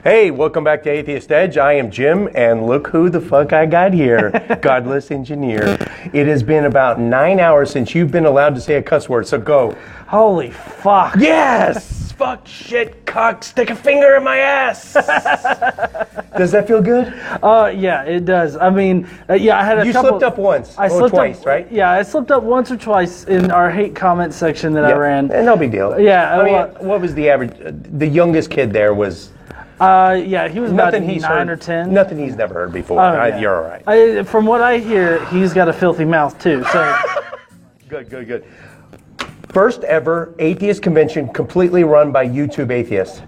Hey, welcome back to Atheist Edge. I am Jim, and look who the fuck I got here. Godless Engineer. It has been about 9 hours since you've been allowed to say a cuss word, so go. Holy fuck. Yes! Fuck, shit, cock, stick a finger in my ass! Does that feel good? Yeah, it does. I mean, yeah, I had a You couple... slipped up once, twice, right? Yeah, I slipped up once or twice in our hate comment section that I ran. No big deal. Yeah. I mean, what was the average? The youngest kid there was... yeah, he was about 9 or 10. Nothing he's never heard before. Oh, yeah. You're all right. From what I hear, he's got a filthy mouth, too. So Good. First ever atheist convention completely run by YouTube atheists.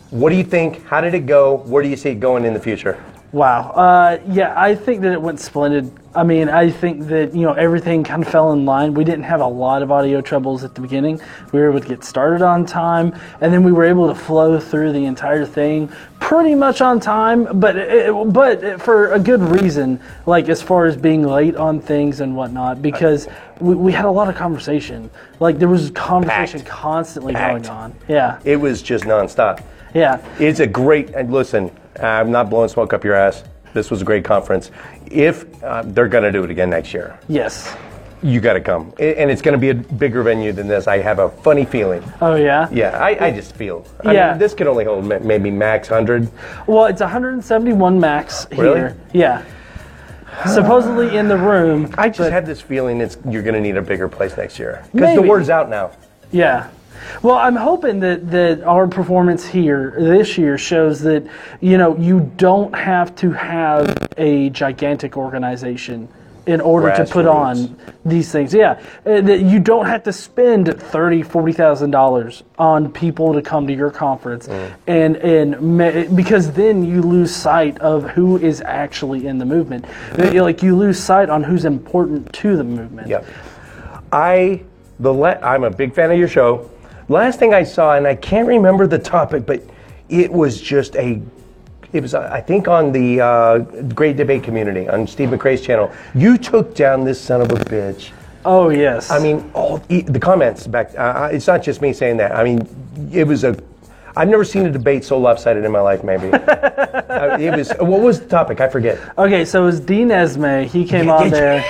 What do you think? How did it go? Where do you see it going in the future? wow. Yeah, I think that it went splendid. I mean, I think that, everything kind of fell in line. We didn't have a lot of audio troubles at the beginning. We were able to get started on time, and then we were able to flow through the entire thing pretty much on time, but for a good reason, like as far as being late on things and whatnot, because we had a lot of conversation. Like there was conversation constantly going on. Yeah. It was just nonstop. Yeah. It's a great, and listen, I'm not blowing smoke up your ass. This was a great conference. If they're going to do it again next year. Yes. You got to come. And it's going to be a bigger venue than this. I have a funny feeling. Oh, yeah? Yeah, I just feel. I mean, this could only hold maybe max 100. Well, it's 171 max here. Really? Yeah. Supposedly in the room. I just have this feeling you're going to need a bigger place next year. Because Maybe. the word's out now. Yeah. Well, I'm hoping that our performance here this year shows that, you don't have to have a gigantic organization in order to put on these things. Yeah, that you don't have to spend $30,000, $40,000 on people to come to your conference, because then you lose sight of who is actually in the movement. Like you lose sight on who's important to the movement. Yep. I'm a big fan of your show. Last thing I saw, and I can't remember the topic, but it was I think on the Great Debate Community on Steve McRae's channel. You took down this son of a bitch. Oh, yes. I mean, all the comments back, it's not just me saying that. I mean, I've never seen a debate so lopsided in my life, maybe. What was the topic? I forget. Okay, so it was Dean Esme. He came on there.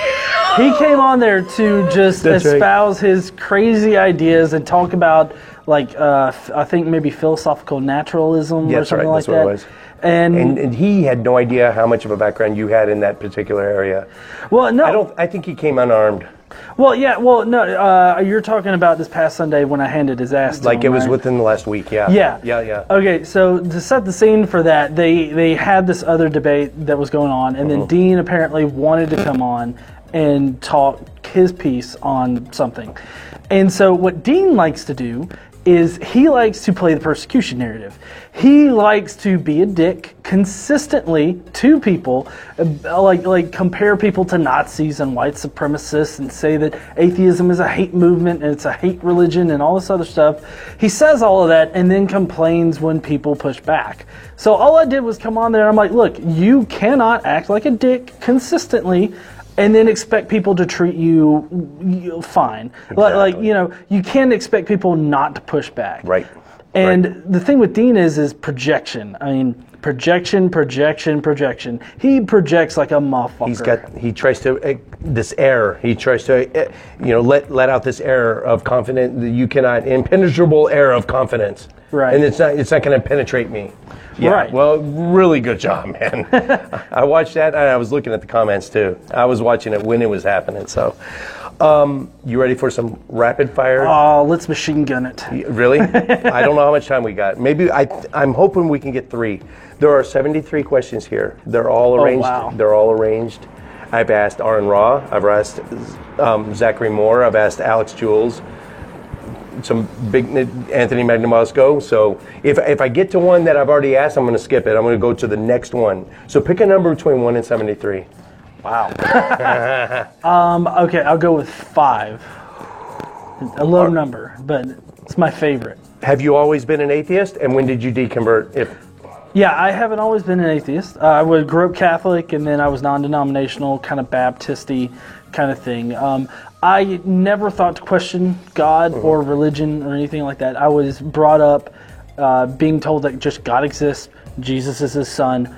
He came on there to just espouse his crazy ideas and talk about, I think maybe philosophical naturalism or something like that. That's what it was. And he had no idea how much of a background you had in that particular area. Well, no. I think he came unarmed. Well, yeah. Well, no. You're talking about this past Sunday when I handed his ass to him, it was right? within the last week, yeah. Yeah. Okay, so to set the scene for that, they had this other debate that was going on, and then Dean apparently wanted to come on and talk his piece on something. And so what Dean likes to do is he likes to play the persecution narrative. He likes to be a dick consistently to people, like compare people to Nazis and white supremacists and say that atheism is a hate movement and it's a hate religion and all this other stuff. He says all of that and then complains when people push back. So all I did was come on there and I'm like, look, you cannot act like a dick consistently and then expect people to treat you fine. Exactly. You can't expect people not to push back. Right. And the thing with Dean is projection. I mean, projection. He projects like a motherfucker. He tries to, this air, he tries to, let out this air of confidence, impenetrable air of confidence. Right. And it's not going to penetrate me. Yeah, right. Well, really good job, man. I watched that, and I was looking at the comments, too. I was watching it when it was happening, so. You ready for some rapid fire? Oh, let's machine gun it. Really? I don't know how much time we got. Maybe I'm hoping we can get 3. There are 73 questions here. They're all arranged. Oh, wow. They're all arranged. I've asked Aaron Ra. I've asked Zachary Moore. I've asked Alex Jules. Some big Anthony Magnamosco. So if I get to one that I've already asked, I'm going to skip it. I'm going to go to the next one. So pick a number between 1 and 73. Wow. Okay, I'll go with 5. A low number, but it's my favorite. Have you always been an atheist? And when did you deconvert? Yeah, I haven't always been an atheist. I grew up Catholic, and then I was non-denominational, kind of Baptist-y kind of thing. I never thought to question God or religion or anything like that. I was brought up being told that just God exists, Jesus is his son,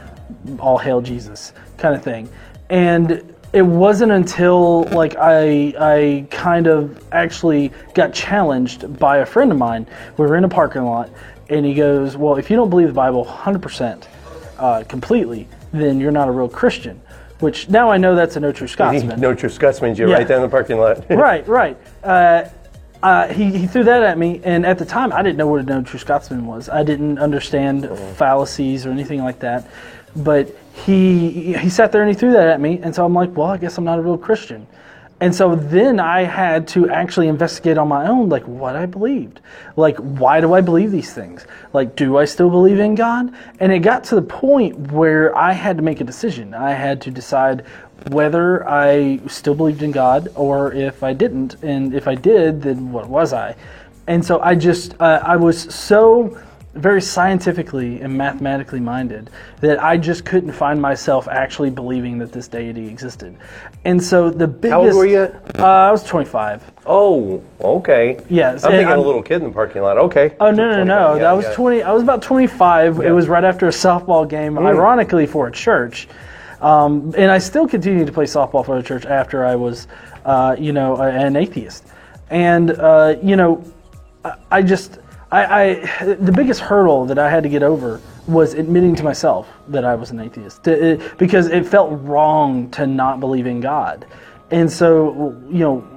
all hail Jesus, kind of thing. And it wasn't until like I kind of actually got challenged by a friend of mine. We were in a parking lot, and he goes, well, if you don't believe the Bible 100% completely, then you're not a real Christian. Which now I know that's a No True Scotsman. No True Scotsman, you're right down in the parking lot. Right. He threw that at me, and at the time I didn't know what a No True Scotsman was. I didn't understand fallacies or anything like that. But he sat there and he threw that at me, and so I'm like, well, I guess I'm not a real Christian. And so then I had to actually investigate on my own, like, what I believed. Like, why do I believe these things? Like, do I still believe in God? And it got to the point where I had to make a decision. I had to decide whether I still believed in God or if I didn't. And if I did, then what was I? And so I was so very scientifically and mathematically minded that I just couldn't find myself actually believing that this deity existed. And so the biggest... How old were you? I was 25. Oh, okay. Yeah. I'm thinking a little kid in the parking lot. Okay. Oh, no. Yeah, I was 20. I was about 25. Yeah. It was right after a softball game, ironically, for a church. And I still continued to play softball for the church after I was, an atheist. And, the biggest hurdle that I had to get over was admitting to myself that I was an atheist, because it felt wrong to not believe in God. And so,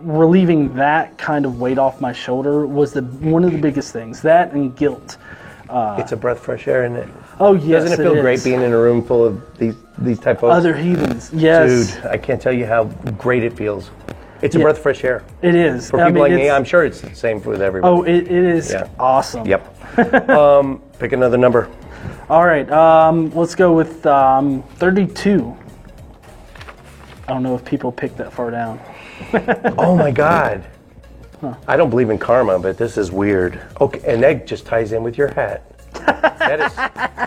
relieving that kind of weight off my shoulder was one of the biggest things. That and guilt. It's a breath of fresh air, isn't it? Oh, yes, Doesn't it feel great being in a room full of these type of other heathens? Yes. Dude, I can't tell you how great it feels. It's a breath of fresh air. It is. For people like me, I'm sure it's the same with everybody. Oh, it is awesome. Yep. Pick another number. All right. Let's go with 32. I don't know if people pick that far down. Oh my God. I don't believe in karma, but this is weird. Okay, and that just ties in with your hat.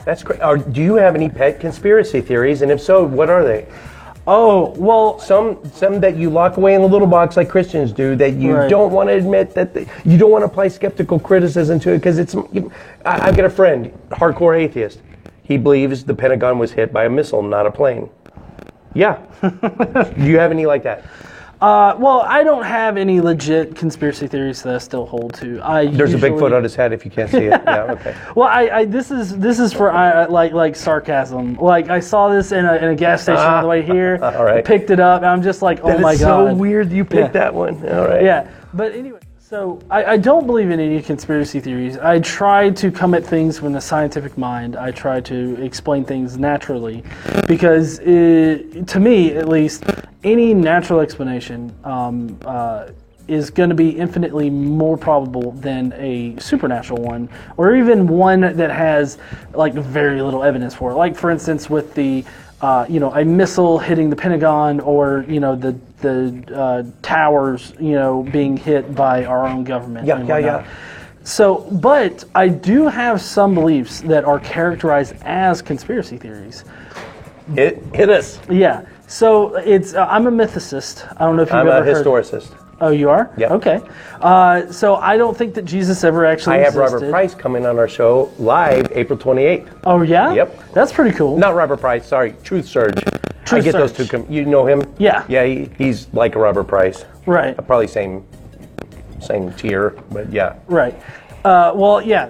That's great. Do you have any pet conspiracy theories? And if so, what are they? Oh, well... Some that you lock away in a little box like Christians do, that you don't want to admit, that you don't want to apply skeptical criticism to it, because I've got a friend, hardcore atheist. He believes the Pentagon was hit by a missile, not a plane. Yeah. Do you have any like that? Well, I don't have any legit conspiracy theories that I still hold to. There's a Bigfoot on his head if you can't see it. Yeah, okay. Well, this is for like sarcasm. Like, I saw this in a gas station on the way here. All right. Picked it up, and I'm just like, oh my God. It's so weird you picked that one. All right. Yeah, but anyway. So I don't believe in any conspiracy theories. I try to come at things from the scientific mind. I try to explain things naturally, because to me, at least, any natural explanation is going to be infinitely more probable than a supernatural one, or even one that has like very little evidence for it. Like, for instance, with the a missile hitting the Pentagon, or the towers being hit by our own government. Yeah. So, but I do have some beliefs that are characterized as conspiracy theories. Hit us. Yeah. So I'm a mythicist. I don't know if you've ever heard. I'm a historicist. Oh, you are? Yeah. Okay. So I don't think that Jesus ever actually existed. existed. Robert Price coming on our show live April 28th. Oh, yeah? Yep. That's pretty cool. Not Robert Price, sorry, Truth Surge. Truth I get Surge. those two. You know him? Yeah. Yeah, he's like a Robert Price. Right. Probably same tier, but yeah. Right.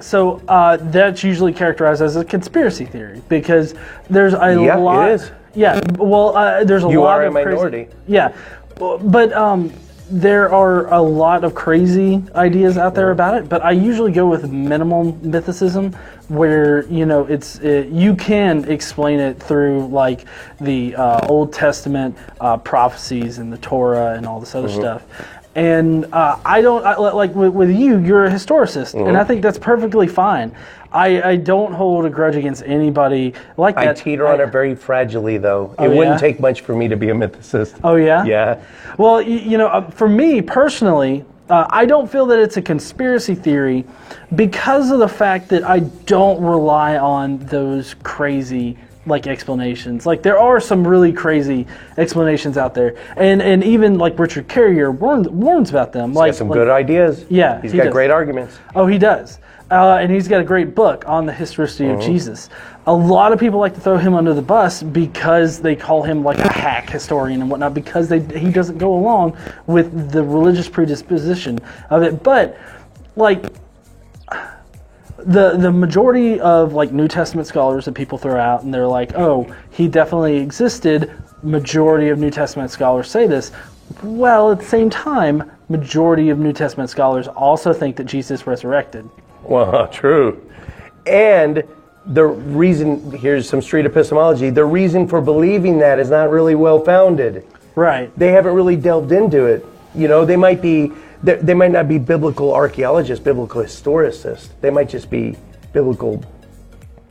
So that's usually characterized as a conspiracy theory, because there's a lot. Yeah, it is. Yeah, well, there's a lot of You are a minority. Yeah, but there are a lot of crazy ideas out there about it. But I usually go with minimal mythicism, where you can explain it through like the Old Testament prophecies and the Torah and all this other stuff. And I don't like with you. You're a historicist, and I think that's perfectly fine. I don't hold a grudge against anybody like that. I teeter on it very fragilely, though. It wouldn't take much for me to be a mythicist. Oh yeah. Yeah. Well, for me personally, I don't feel that it's a conspiracy theory because of the fact that I don't rely on those crazy like explanations. Like there are some really crazy explanations out there, and even like Richard Carrier warns about them. He's got some good ideas. Yeah, he's got great arguments. Oh, he does. And he's got a great book on the historicity of Jesus. A lot of people like to throw him under the bus because they call him like a hack historian and whatnot, because he doesn't go along with the religious predisposition of it. But like the majority of like New Testament scholars that people throw out, and they're like, oh, he definitely existed. Majority of New Testament scholars say this. Well, at the same time, majority of New Testament scholars also think that Jesus resurrected. Well, true. And the reason, here's some street epistemology, the reason for believing that is not really well founded. Right. They haven't really delved into it. You know, they might not be biblical archaeologists, biblical historicists. They might just be biblical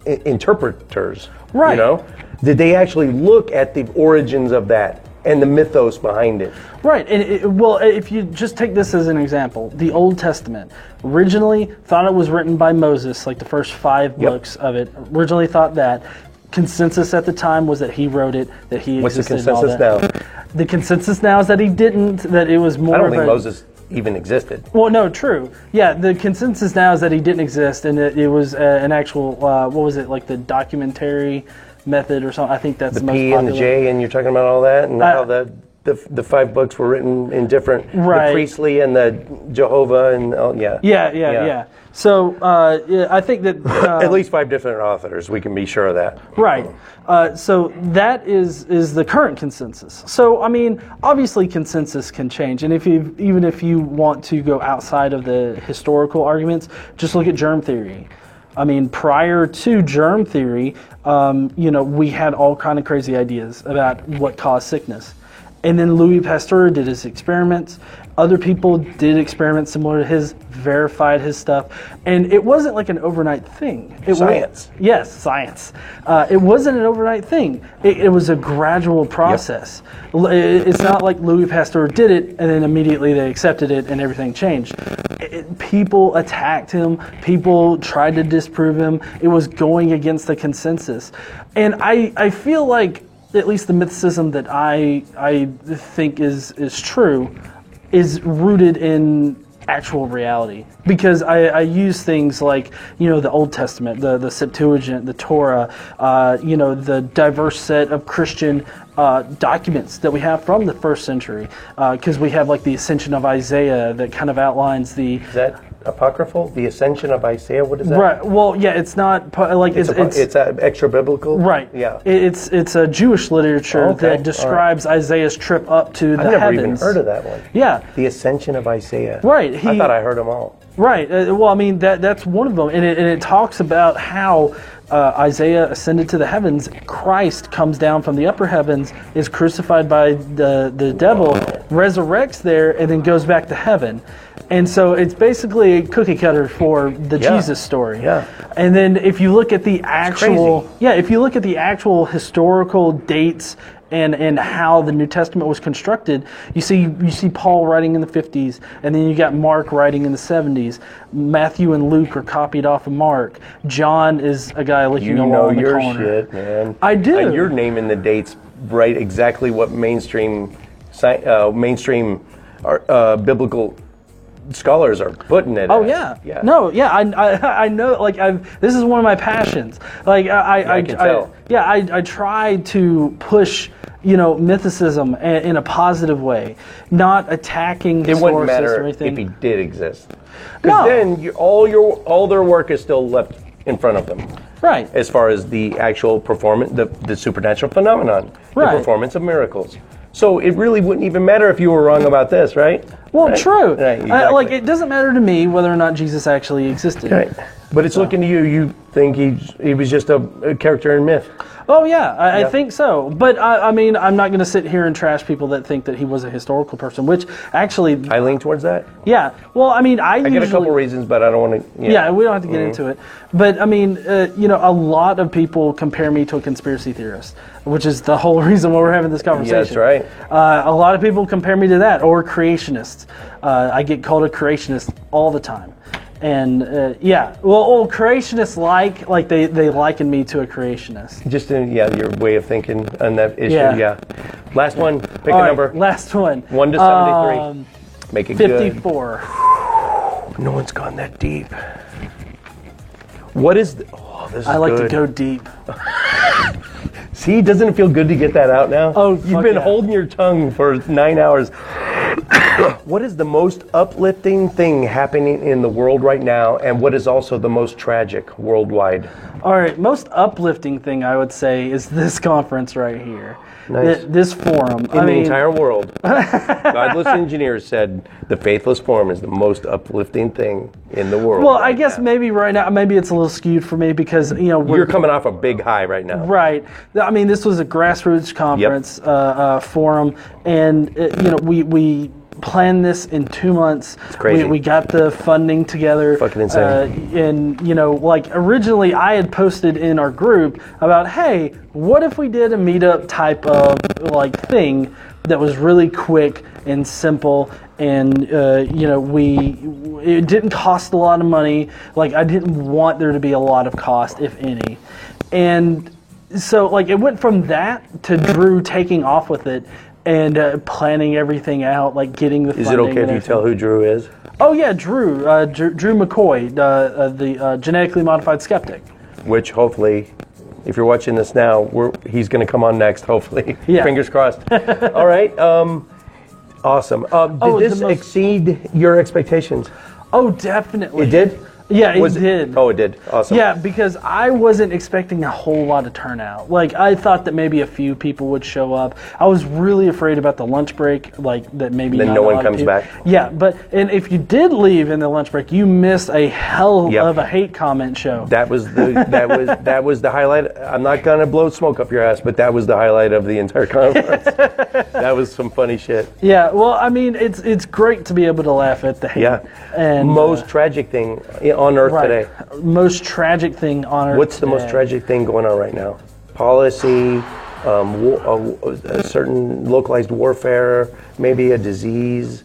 interpreters. Right. You know? Did they actually look at the origins of that and the mythos behind it? Right, and well, if you just take this as an example, the Old Testament originally thought it was written by Moses, like the first 5 books of it. Originally thought that. Consensus at the time was that he wrote it, that he existed. What's the consensus now? The consensus now is that he didn't, that it was more I don't think Moses even existed. Well, no, true. Yeah, the consensus now is that he didn't exist, and it was an actual, what was it, like the documentary method or something. I think that's the most P popular. and the J, and you're talking about all that, and how the 5 books were written in different, right. The Priestley and the Jehovah, and Yeah. So I think that at least 5 different authors. We can be sure of that. Right. So that is the current consensus. So I mean, obviously consensus can change, and even if you want to go outside of the historical arguments, just look at germ theory. I mean, prior to germ theory, we had all kind of crazy ideas about what caused sickness. And then Louis Pasteur did his experiments. Other people did experiments similar to his, verified his stuff. And it wasn't like an overnight thing. Science. Yes, science. It wasn't an overnight thing. It was a gradual process. Yep. It's not like Louis Pasteur did it and then immediately they accepted it and everything changed. People attacked him. People tried to disprove him. It was going against the consensus. And I feel like at least the mythicism that I think is true is rooted in actual reality, because I use things like the Old Testament, the Septuagint, the Torah, the diverse set of Christian documents that we have from the first century, because we have like the Ascension of Isaiah that kind of outlines the. Is that apocryphal? The Ascension of Isaiah? What is that? Right. Well, yeah, it's not like it's extra biblical. Right. Yeah. It's a Jewish literature that describes Isaiah's trip up to the heavens. I've never even heard of that one. Yeah. The Ascension of Isaiah. Right. I thought I heard them all. Right. Well, I mean that's one of them, and it talks about how Isaiah ascended to the heavens. Christ comes down from the upper heavens, is crucified by the devil, resurrects there, and then goes back to heaven. And so it's basically a cookie cutter for the Jesus story. Yeah. And then if you look at the actual historical dates and how the New Testament was constructed, you see Paul writing in the 50s, and then you got Mark writing in the 70s. Matthew and Luke are copied off of Mark. John is a guy licking a wall in the corner. You know your shit, man. I do. And you're naming the dates right exactly what mainstream biblical scholars are putting it. Oh as. yeah. No, yeah. I know. Like this is one of my passions. Like I can tell. I try to push mythicism in a positive way, not attacking it wouldn't sources matter or anything. if he did exist, because then all their work is still left in front of them. Right. As far as the actual performance, the supernatural phenomenon, right. The performance of miracles. So it really wouldn't even matter if you were wrong about this, right? Well, right? true. Right, exactly. It doesn't matter to me whether or not Jesus actually existed. Right. But it's looking to you. You think he was just a character in myth. Oh yeah, I think so. But I mean, I'm not going to sit here and trash people that think that he was a historical person, which actually I lean towards that. Yeah. Well, I mean, I get a couple reasons, but I don't want to. Yeah, we don't have to get into it. But I mean, a lot of people compare me to a conspiracy theorist, which is the whole reason why we're having this conversation. Yeah, that's right. A lot of people compare me to that, or creationists. I get called a creationist all the time. And yeah, well, creationists like they liken me to a creationist. Just in, your way of thinking on that issue. Yeah. Last one. Pick All a right, number. last one. 1 to 73. Make it 54. good. No one's gone that deep. What is? This is I like good. to go deep. See, doesn't it feel good to get that out now? Oh, you've fuck been yeah. holding your tongue for 9 hours. What is the most uplifting thing happening in the world right now, and what is also the most tragic worldwide? All right, most uplifting thing I would say is this conference right here. Nice. This forum. In the entire world, Godless Engineers said the Faithless Forum is the most uplifting thing in the world. Well, I guess maybe right now, maybe it's a little skewed for me because, you're coming off a big high right now. Right. I mean, this was a grassroots conference, forum, and, we planned this in 2 months. It's crazy. We got the funding together. Fucking insane. And, originally I had posted in our group about, hey, what if we did a meetup type of, thing that was really quick and simple and, it didn't cost a lot of money. I didn't want there to be a lot of cost, if any. And so, it went from that to Drew taking off with it and planning everything out, getting the funding. Is it okay if you tell who Drew is? Oh, yeah, Drew. Drew McCoy, the genetically modified skeptic. Which, hopefully, if you're watching this now, he's going to come on next, hopefully. Yeah. Fingers crossed. All right. Awesome. Did this exceed your expectations? Oh, definitely. It did? Yeah, it did. Oh, it did. Awesome. Yeah, because I wasn't expecting a whole lot of turnout. I thought that maybe a few people would show up. I was really afraid about the lunch break, that maybe then not no a one lot of comes people. back. Yeah, and if you did leave in the lunch break, you missed a hell Yep. of a hate comment show. That was the highlight. I'm not gonna blow smoke up your ass, but that was the highlight of the entire conference. That was some funny shit. Yeah, well, I mean, it's great to be able to laugh at the hate. Yeah. And most tragic thing on Earth today. Most tragic thing on Earth. What's the most tragic thing going on right now? Policy, a certain localized warfare, maybe a disease.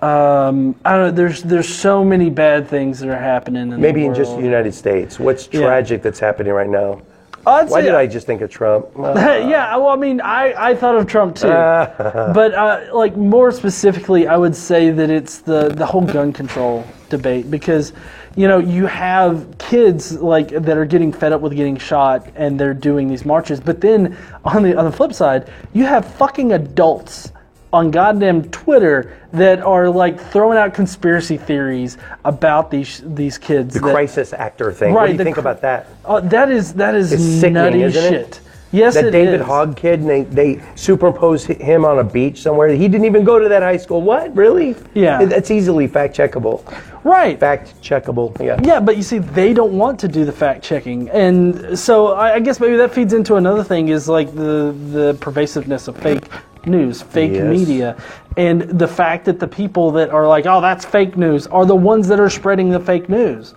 I don't know. There's so many bad things that are happening in Maybe the in world. just the United States. What's tragic that's happening right now? Why did I just think of Trump? Yeah, well, I mean, I thought of Trump too, but more specifically, I would say that it's the whole gun control debate because, you have kids that are getting fed up with getting shot and they're doing these marches, but then on the flip side, you have fucking adults on goddamn Twitter that are throwing out conspiracy theories about these kids. The crisis actor thing. What do you think about that? That is It's sickening, nutty isn't shit. it? Yes, that it David is. Hogg kid, and they superimpose him on a beach somewhere. He didn't even go to that high school. What? Really? Yeah. That's easily fact checkable. Right. Fact checkable. Yeah. Yeah, but you see, they don't want to do the fact checking, and so I guess maybe that feeds into another thing is the pervasiveness of fake news, fake media, and the fact that the people that are oh, that's fake news, are the ones that are spreading the fake news.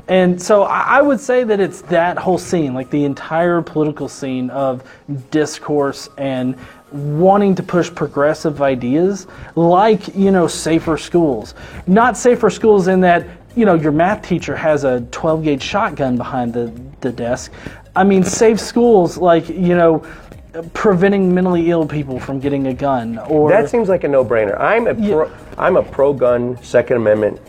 And so I would say that it's that whole scene, the entire political scene of discourse and wanting to push progressive ideas, safer schools. Not safer schools in that, your math teacher has a 12-gauge shotgun behind the desk. I mean, safe schools preventing mentally ill people from getting a gun. Or That seems like a no-brainer. I'm a pro-gun Second Amendment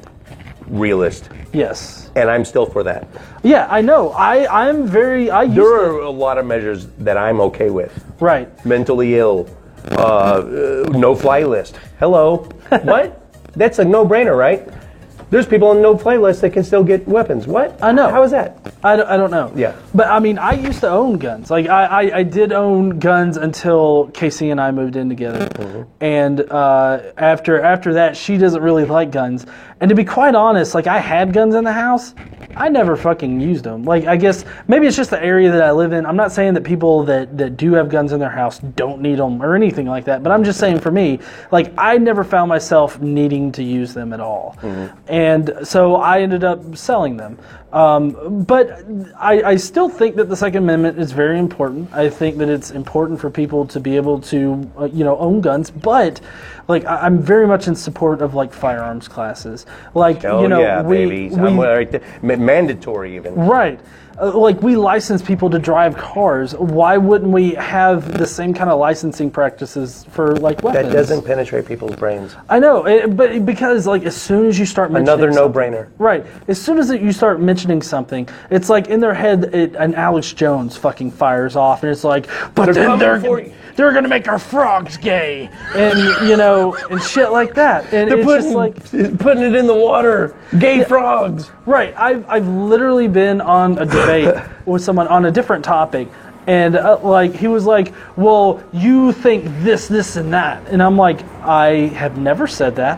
realist. Yes. And I'm still for that. Yeah, I know. I'm very. There are a lot of measures that I'm okay with. Right. Mentally ill, no-fly list. Hello. What? That's a no-brainer, right? There's people on the no-fly list that can still get weapons. What? I know. How is that? I don't know. Yeah. But I mean, I used to own guns. I did own guns until Casey and I moved in together. Mm-hmm. And after that, she doesn't really like guns. And to be quite honest, I had guns in the house, I never fucking used them. Like, I guess maybe it's just the area that I live in. I'm not saying that people that do have guns in their house don't need them or anything like that, but I'm just saying for me, like, I never found myself needing to use them at all. And so I ended up selling them. But I still think that the Second Amendment is very important. I think that it's important for people to be able to, own guns. But, like, I'm very much in support of, like, firearms classes. Like, baby. I'm right there. Mandatory even. Right. Like, we license people to drive cars. Why wouldn't we have the same kind of licensing practices for, like, weapons? That doesn't penetrate people's brains. I know, but because, like, as soon as you start mentioning Another no-brainer. Right. As soon as you start mentioning something, it's like in their head, an Alex Jones fucking fires off, and it's like, but then they're going to make our frogs gay, and, and shit like that. And They're putting it in the water. Gay frogs. Right. I've literally been on a debate with someone on a different topic, and he was like, well, you think this, and that. And I'm like, I have never said that.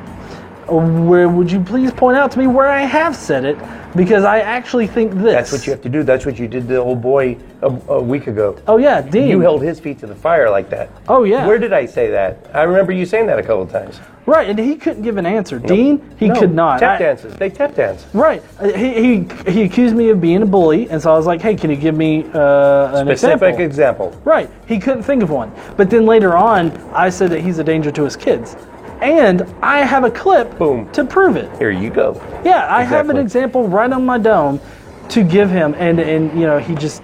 Where would you please point out to me where I have said it? Because I actually think this. That's what you have to do. That's what you did to the old boy a week ago. Oh, yeah, Dean. You held his feet to the fire like that. Oh, yeah. Where did I say that? I remember you saying that a couple of times. Right, and he couldn't give an answer. Nope. Dean, he could not. Tap dances. They tap dance. Right. He accused me of being a bully, and so I was like, hey, can you give me an specific example? Right. He couldn't think of one. But then later on, I said that he's a danger to his kids. And I have a clip to prove it. Here you go. Yeah, I have an example right on my dome to give him, and he just...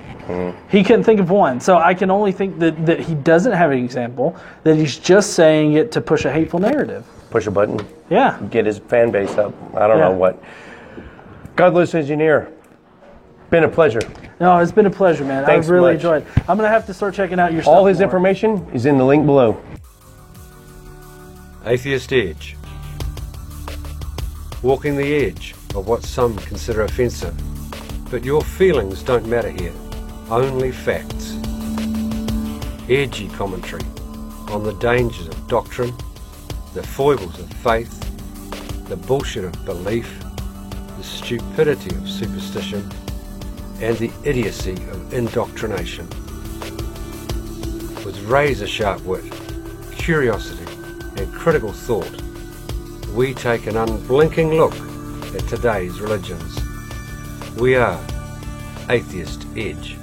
He couldn't think of one. So I can only think that he doesn't have an example, that he's just saying it to push a hateful narrative. Push a button. Yeah. Get his fan base up. I don't know what. Godless Engineer. Been a pleasure. No, it's been a pleasure, man. Thanks I've really much. enjoyed it. I'm going to have to start checking out your stuff All his more. information is in the link below. Atheist Edge. Walking the edge of what some consider offensive. But your feelings don't matter here. Only facts. Edgy commentary on the dangers of doctrine, the foibles of faith, the bullshit of belief, the stupidity of superstition, and the idiocy of indoctrination. With razor-sharp wit, curiosity, and critical thought, we take an unblinking look at today's religions. We are Atheist Edge.